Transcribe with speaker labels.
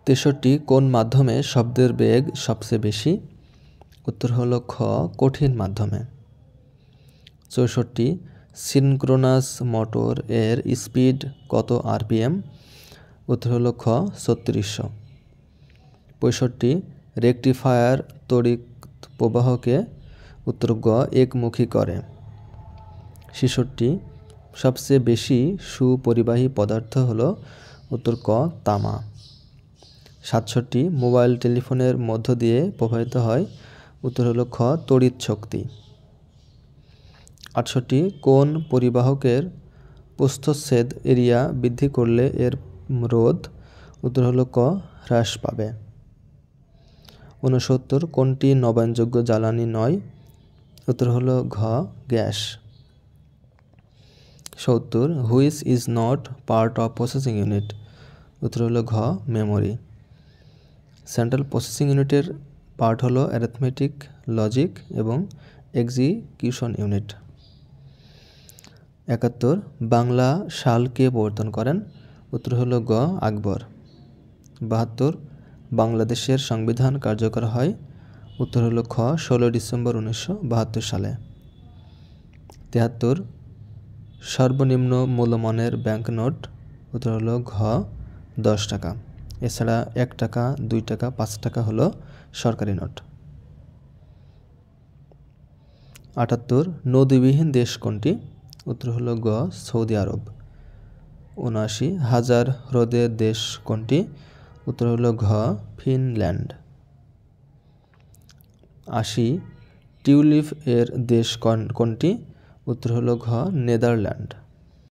Speaker 1: 63 কোন মাধ্যমে শব্দের বেগ সবচেয়ে বেশি? উত্তর হলো খ কঠিন মাধ্যমে। 64 সিনক্রোনাস মোটর এর স্পিড কত আরপিএম? উত্তর হলো খ 3600। 65 রেকটিফায়ার তড়িৎ প্রবাহকে উত্তর গ একমুখী করে। 66 সবচেয়ে বেশি সুপরিবাহী পদার্থ হলো উত্তর ক তামা। 67 মোবাইল টেলিফোনের মধ্য দিয়ে প্রবাহিত হয়। উত্তর হলো খ তড়িৎ শক্তি। 68 কোন পরিবাহকের প্রস্থচ্ছেদ এরিয়া বৃদ্ধি করলে এর রোধ? উত্তর হলো ক হ্রাস পাবে। 69 কোনটি নবায়নযোগ্য জ্বালানি নয়? উত্তর হলো ঘ gas. 70 which is not part of processing unit? উত্তর হলো ঘ মেমোরি। সেন্ট্রাল প্রসেসিং ইউনিটের পার্ট হলো অ্যারিথমেটিক, লজিক এবং এক্সিকিউশন ইউনিট। 71 বাংলা সাল কে প্রবর্তন করেন? উত্তর হলো গ আকবর। 72 বাংলাদেশের সংবিধান কার্যকর হয়। উত্তর হলো খ 16 ডিসেম্বর 1972 সালে। 73 সর্বনিম্ন মূল্যমানের ব্যাংকনোট? উত্তর হলো ঘ 10 টাকা। এছাড়া 1 টাকা, 2 টাকা, 5 টাকা হলো সরকারি নোট। 78 নদীবিহীন দেশ কোনটি? উত্তর হলো গ সৌদি আরব। 79 হাজার হ্রদের দেশ কোনটি? উত্তর হলো ঘ ফিনল্যান্ড। 80 টিউলিপ এর দেশ কোনটি? উত্তর হলো ঘ নেদারল্যান্ড।